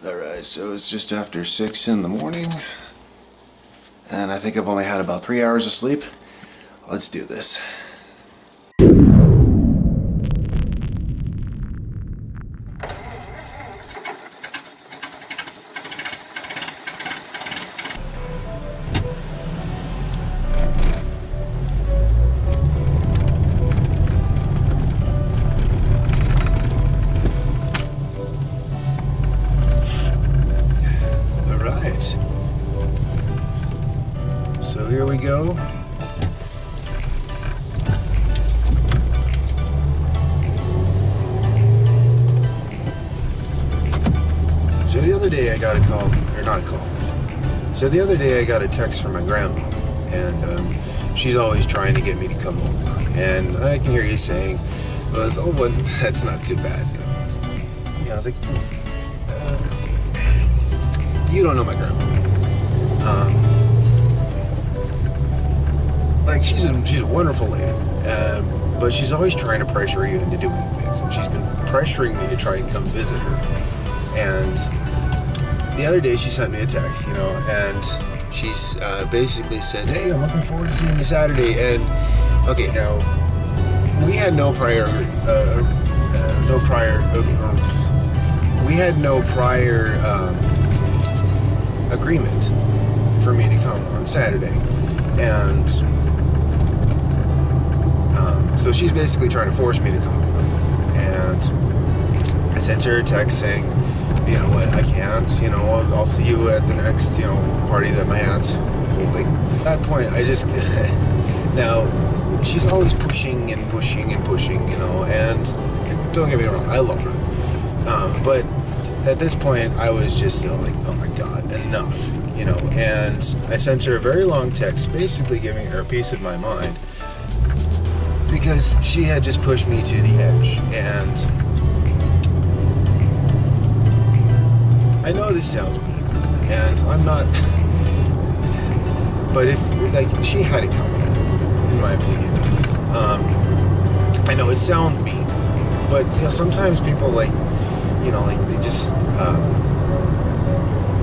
Alright, so it's just after 6 in the morning, and I think I've only had about 3 hours of sleep. Let's do this. So here we go. So the other day I got a call, or not a call. So the other day I got a text from my grandma, and she's always trying to get me to come over. And I can hear you saying, well, that's not too bad. Yeah, I was like, you don't know my grandma. Like she's a wonderful lady, but she's always trying to pressure you into doing things, and she's been pressuring me to try and come visit her. And the other day she sent me a text, and she's basically said, "Hey, I'm looking forward to seeing you Saturday." And okay, now we had no prior agreement for me to come on Saturday, and so she's basically trying to force me to come over. And I sent her a text saying, you know what, I can't, I'll see you at the next, party that my aunt's holding. At that point, I just, now, she's always pushing and pushing and pushing, and don't get me wrong, I love her. But at this point, I was just like, oh my God, enough, and I sent her a very long text, basically giving her a piece of my mind, because she had just pushed me to the edge. And I know this sounds mean, and I'm not, but if, she had it coming, in my opinion. I know it sounds mean, but, sometimes people they just,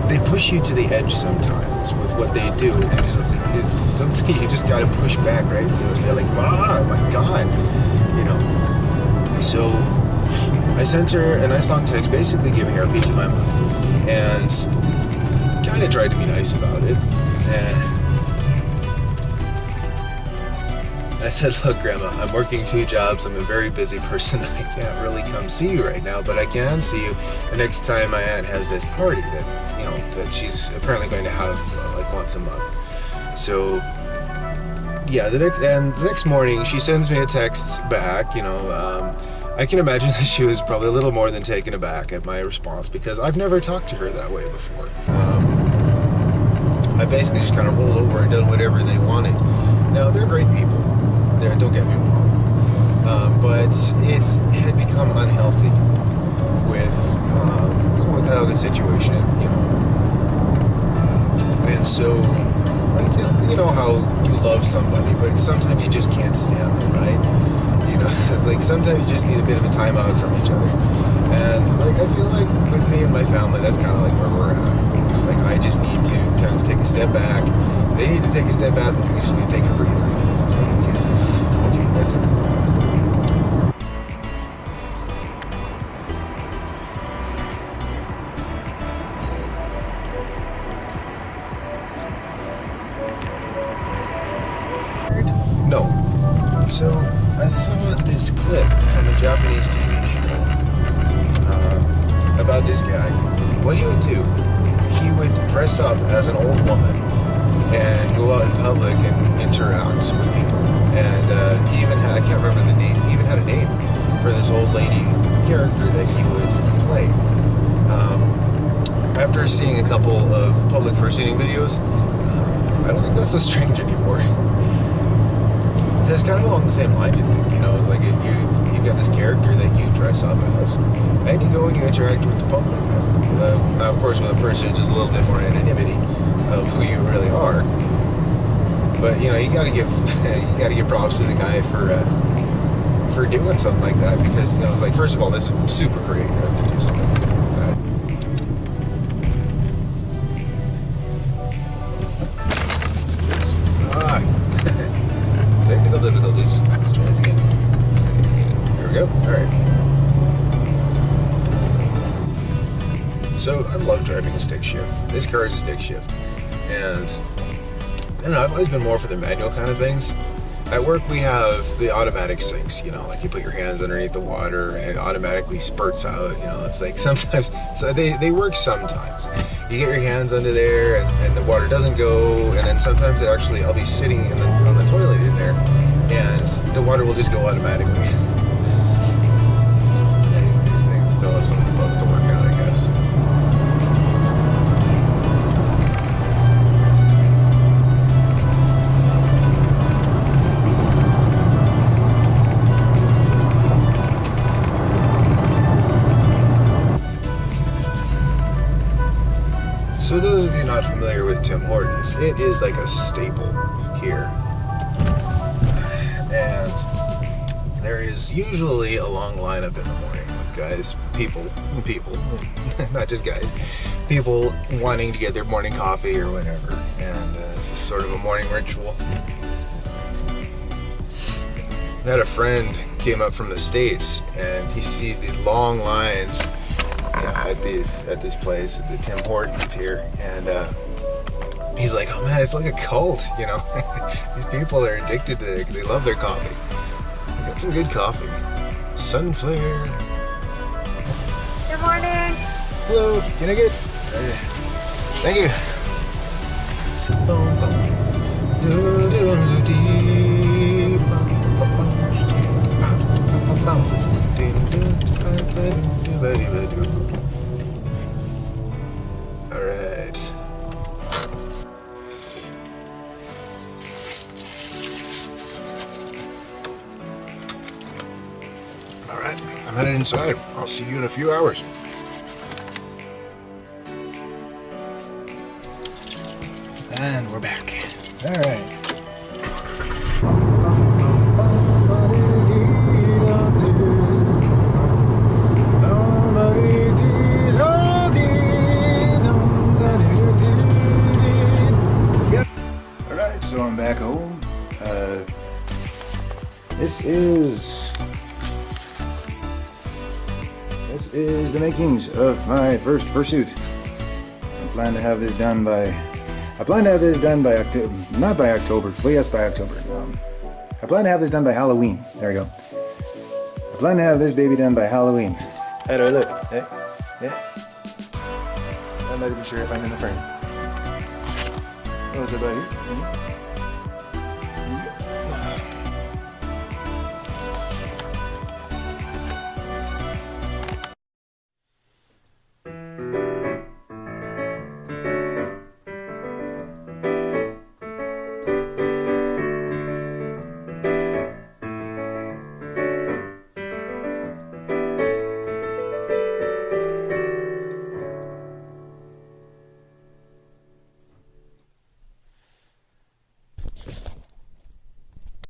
they push you to the edge sometimes with what they do, and it's something you just gotta push back, right? So you're like, oh my God, So I sent her a nice long text, basically giving her a piece of my mind, and kind of tried to be nice about it. And I said, look, Grandma, I'm working 2 jobs. I'm a very busy person. I can't really come see you right now, but I can see you the next time my aunt has this party that that she's apparently going to have once a month. So yeah, the next morning she sends me a text back. I can imagine that she was probably a little more than taken aback at my response, because I've never talked to her that way before. I basically just kind of rolled over and done whatever they wanted. Now, they're great people. Don't get me wrong. But it had become unhealthy with how the situation, And so, you know how you love somebody, but sometimes you just can't stand them, right? It's like sometimes you just need a bit of a timeout from each other. And I feel like with me and my family, that's kind of like where we're at. It's like I just need to kind of take a step back. They need to take a step back, and we just need to take a breather. Okay, that's it. No. So I saw this clip from a Japanese TV show about this guy. What he would do, he would dress up as an old woman and go out in public and interact with people. And he even had, I can't remember the name, he even had a name for this old lady character that he would play. After seeing a couple of public first aiding videos, I don't think that's so strange anymore. It's kind of along the same lines, I think. It's like you've got this character that you dress up as, and you go and you interact with the public as them. Now, of course, with the first it's just a little bit more anonymity of who you really are. But you gotta give props to the guy for doing something like that, because it's like, first of all, it's super creative to do something like that. So I love driving a stick shift. This car is a stick shift. And I don't know, I've always been more for the manual kind of things. At work we have the automatic sinks, you know, like you put your hands underneath the water and it automatically spurts out, you know, it's like sometimes, so they work sometimes. You get your hands under there and the water doesn't go, and then sometimes I'll be sitting on the toilet in there and the water will just go automatically. These things still have some bugs to work out, I guess. So those of you not familiar with Tim Hortons, it is like a staple here. And there is usually a long lineup in the morning with guys, people, not just guys, people wanting to get their morning coffee or whatever. And this is sort of a morning ritual. I had a friend came up from the States and he sees these long lines, you know, at this place, at the Tim Hortons here, and he's like, oh man, it's like a cult, you know. These people are addicted to it. They love their coffee. They got some good coffee. Sunflare. Good morning. Hello, can I get? Thank you. All right. All right, I'm headed inside. I'll see you in a few hours. And we're back. All right. All right, so I'm back home. This is the makings of my first fursuit. I plan to have this done by October. Not by October. Well, yes, by October. I plan to have this done by Halloween. There we go. I plan to have this baby done by Halloween. How do I look? Yeah. I'm not even sure if I'm in the frame. Oh, is it about here?